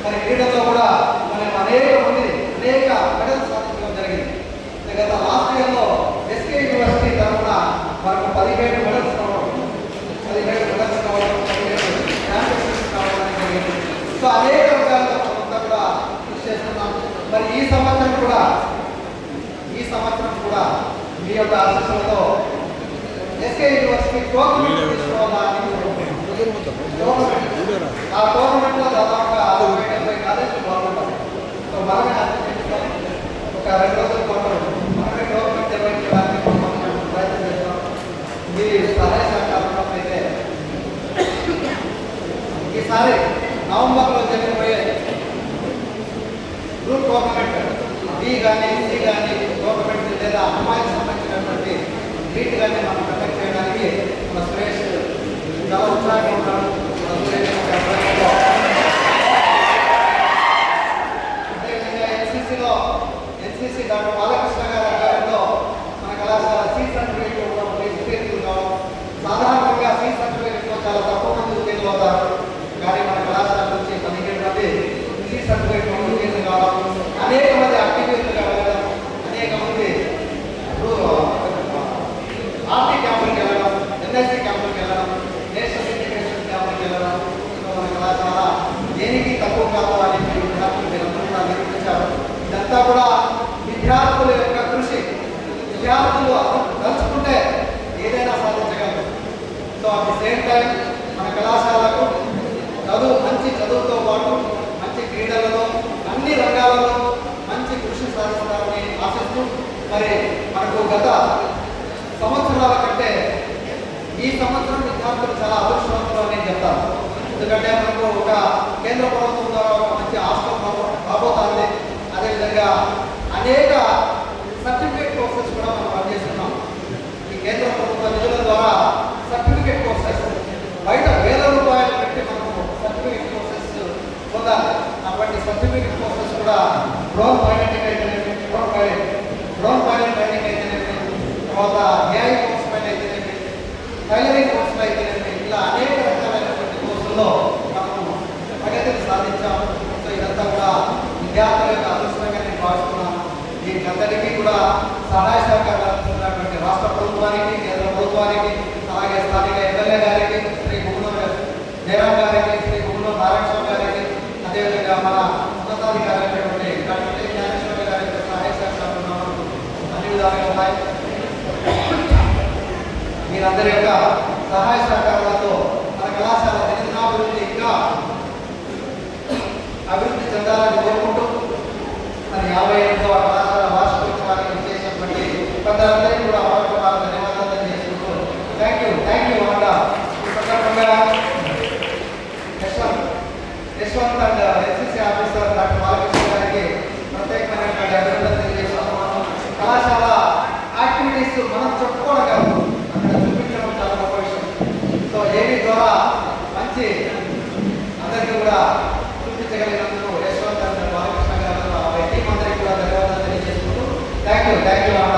మరి క్రీడల్లో కూడా మనం అనేక మెడల్స్ సాధించడం జరిగింది. గత లాస్ట్ ఇయర్లో ఎస్కే యూనివర్సిటీ తరఫున మనకు 17 మెడల్స్ రావడం, 17 మెడల్స్ రావడం, 17 ఛాంపియన్షిప్స్ రావడం జరిగింది. సో అనేక రంగాల్లో మనమంతా కూడా కృషి చేస్తున్నాం. మరి ఈ సంవత్సరం కూడా మీ యొక్క ఆశీస్సులతో ఎస్కే యూనివర్సిటీ టోర్నమెంట్ తీసుకోవాలని ఆ టోర్నమెంట్లో దాదాపుగా 60-70 కాలేజీలు పాల్గొంటాం. సో మనమే ఒక 2 రోజుల పాటు మనమే టోర్నమెంట్ నిర్వహించడానికి ప్రయత్నం చేస్తాం. మీ సహాయ సహకారంలో అయితే ఈసారి నవంబర్లో జరిగిపోయే గ్రూప్ టోర్నమెంట్ బి కానీ సి కానీ టోర్నమెంట్ లేదా అమ్మాయికి సంబంధించినటువంటి వీటి కానీ మనం కండక్ట్ చేయడానికి మన సురేష్ చాలా ఉత్సాహంగా ఉంటాడు. అదేవిధంగా ఎన్సీసీ డాక్టర్ బాలకృష్ణ గారి ఆధ్వర్యంలో మన కళాశాల సి సర్టిఫికేట్ ఇవ్వడం, సాధారణంగా సి సర్టిఫికేట్ చాలా తక్కువ మంది ఉద్యోగులు అవుతారు. కానీ మన కళాశాల నుంచి 17 మంది సి సర్టిఫికేట్ ఉద్యోగులు కావడం, అనేక మంది యాక్టివిటీలుగా వెళ్ళడం, అనేక మంది ఆర్టీ క్యాంపులకు వెళ్ళడం, ఎన్ఎస్సీ క్యాంపులకు వెళ్ళడం, నేషనల్ ఇంటిగ్రేషన్ క్యాంపులకు వెళ్ళడం. మన కళాశాల దేనికి తక్కువ కాదు అని విద్యార్థులు మీరందరూ కూడా నిర్వహించారు. ఇదంతా కూడా విద్యార్థుల యొక్క కృషి. విద్యార్థులు తలుచుకుంటే ఏదైనా సాధించగలరు. So at the same time మన కళాశాలకు మంచి చదువుతో పాటు మంచి క్రీడలలో అన్ని రంగాలలో మంచి కృషి సాధిస్తారని ఆశిస్తూ, మరి మనకు గత సంవత్సరాల కంటే ఈ సంవత్సరం విద్యార్థులు చాలా అదృష్టవంతులు అని చెప్తారు. ఎందుకంటే మనకు ఒక కేంద్ర ప్రభుత్వం ద్వారా ఒక మంచి హాస్టల్ రాబోతుంది. అదేవిధంగా అనేక సర్టిఫికేట్ కోర్సెస్ కూడా మనం పనిచేస్తున్నాం. ఈ కేంద్ర ప్రభుత్వ నిధుల ద్వారా సర్టిఫికేట్ కోర్సెస్ బయట ₹1000 పెట్టి మనము సర్టిఫికేట్ కోర్సెస్ పొందాలి. అటువంటి సర్టిఫికేట్ కోర్సెస్ కూడా డ్రోన్ పైలటింగ్ అయితేనేమి, డ్రోన్ పైలట్ ట్రైనింగ్ అయితేనేమి, తర్వాత ఏఐ కోర్స్ పైన అయితేనేమి, టైలరింగ్ కోర్సులు అయితేనేమి, ఇలా అనేక రకాలైనటువంటి కోర్సుల్లో మనము ప్రగతిని సాధించాము. సో ఇదంతా కూడా విద్యార్థుల యొక్క అదృష్టంగా నేను భావిస్తున్నాను. దీనికందరికీ కూడా సహాయ సహకారాలు అందిస్తున్నటువంటి రాష్ట్ర ప్రభుత్వానికి, కేంద్ర ప్రభుత్వానికి, అలాగే స్థానిక ఎమ్మెల్యే గారికి, శ్రీ గుమ్మనూరు జయరాం గారికి, శ్రీ గుమ్మనూరు నారాయణ గారికి, అదేవిధంగా మన ఉన్నతాధికారైనటువంటి డాక్టర్ టి జ్ఞానేశ్వర గారికి సహాయ సహకారాలు అన్ని విధాలుగా ఉన్నాయి. మీరందరి యొక్క సహాయ సహకారాలతో మన కళాశాల దినదినాభివృద్ధి ఇంకా అభివృద్ధి చెందాలని కోరుకుంటూ మరి 58వ కళాశాల వార్షికోత్సవానికి చేసినటువంటి పెద్దలందరికీ కూడా మరొకసారి ధన్యవాదాలు తెలియజేసుకుంటూ థ్యాంక్ యూ అన్న. ఈ సందర్భంగా Yashwant and NCC officer doctor Balakrishna గారికి ప్రత్యేకమైనటువంటి అభినందనలు తెలియజేస్తున్నాము. కళాశాల యాక్టివిటీస్ మనం చెప్పుకోవడం కాదు, అక్కడ చూపించడం చాలా గొప్ప విషయం. సో ఏవి ద్వారా మంచి అందరికీ కూడా చూపించగలిగినందుకు యశ్వంత్ అండ్ బాలకృష్ణ గారు టీం అందరికీ కూడా ధన్యవాదాలు తెలియజేసుకుంటూ థ్యాంక్ యూ అన్న.